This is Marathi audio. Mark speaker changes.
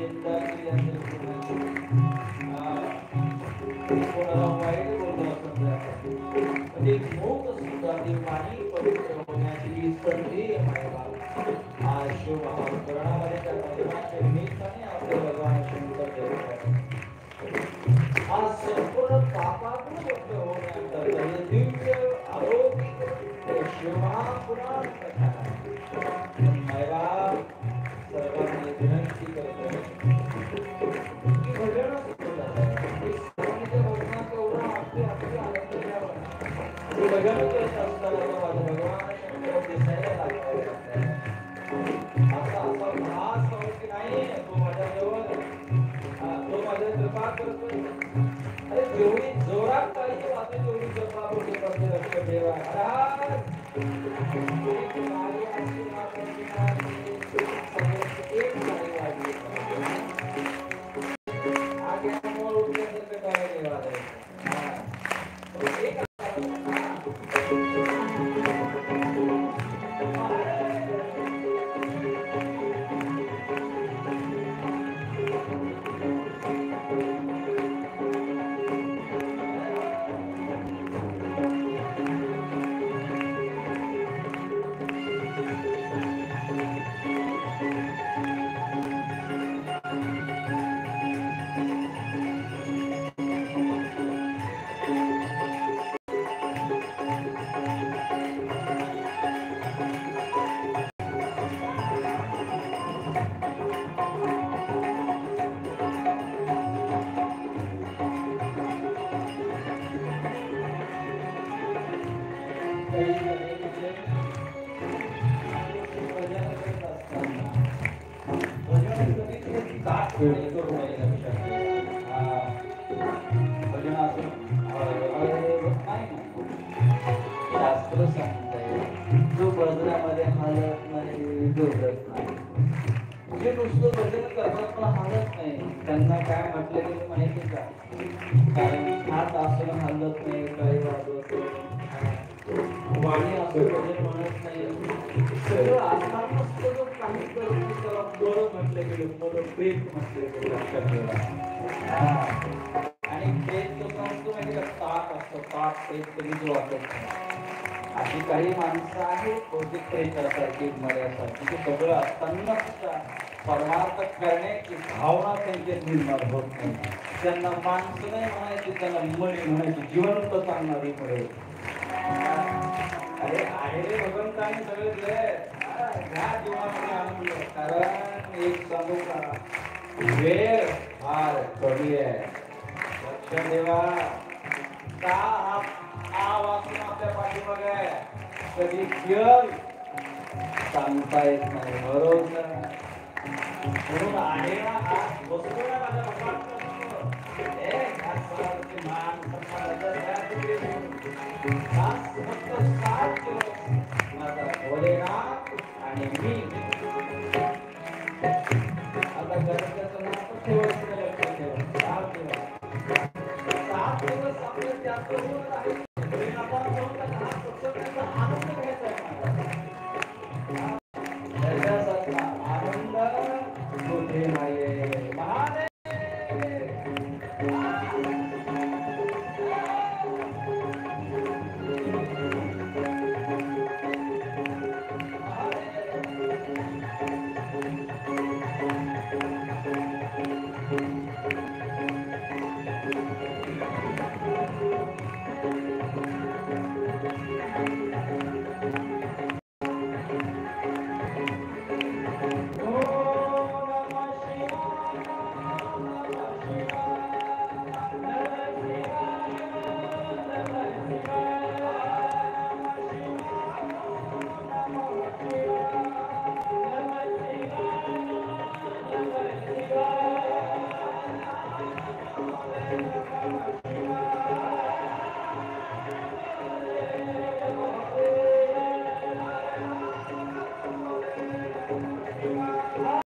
Speaker 1: निंदा केली असेल कोणाला वाईट बोललो असेल म्हणजे मोग सुद्धा ती पाणी पवित्र होण्याची संधी आज शिवमहापुराणामध्ये त्या महिमाच्या निमित्ताने आपले भगवान शंकर देव आज संपूर्ण पापातून मुक्त होण्याकरता दिव्य आरोग्य शिवमहापुराण कथा सर्वांनी विनंती करतो की भजन भजनात एवढा आपले आनंद घ्यावा भजन करत असताना भगवान शंकर दिसायला लागतात असा भास होत की नाही तो माझ्या जवळ तो माझ्या कृपा करतोय अरे जेवढी जोरात पाहिजे वाचून तेवढी कृपा करते लक्ष ठेवा जो भजनामध्ये हालत नाही डोलत नाही जे नुसतं भजन करतात पण हालत नाही त्यांना काय म्हटलं गेलं माहिती का कारण हात असं हालत नाही काही वाजवत वाणी असं भजन म्हणत नाही सगळं असणार नसतं काही करून त्याला बरं म्हटलं गेलं बरं प्रेम म्हटलं गेलं लक्षात ठेवा आणि प्रेम कसं असतो माहिती का ताक असतो ताक प्रेम कधीच वाटत नाही अशी काही माणसं आहेत बहुतेक प्रेतासारखी मर्यासारखी ते सगळं असताना सुद्धा परमार्थ करण्याची भावना त्यांच्यात निर्माण होत नाही त्यांना माणसं नाही म्हणायची त्यांना मणी म्हणायची जिवंत चालणारी मिळेल अरे आहे रे भगवंताने सगळे दिले ह्या जीवनामध्ये आनंद कारण एक सांगू का वेळ फार कमी आहे लक्ष देवा का वाचून आपल्या पाठीमाग आहे कधी खेळ सांगता येत नाही बरोबर म्हणून आहे ना आज बसतो ना माझ्या माझा भोलेनाथ आणि मी आता गणपतीचं नाव ठेवायचं लक्षात ठेवा 7 दिवस आपलं त्यात आहे आनंद कुठे नाही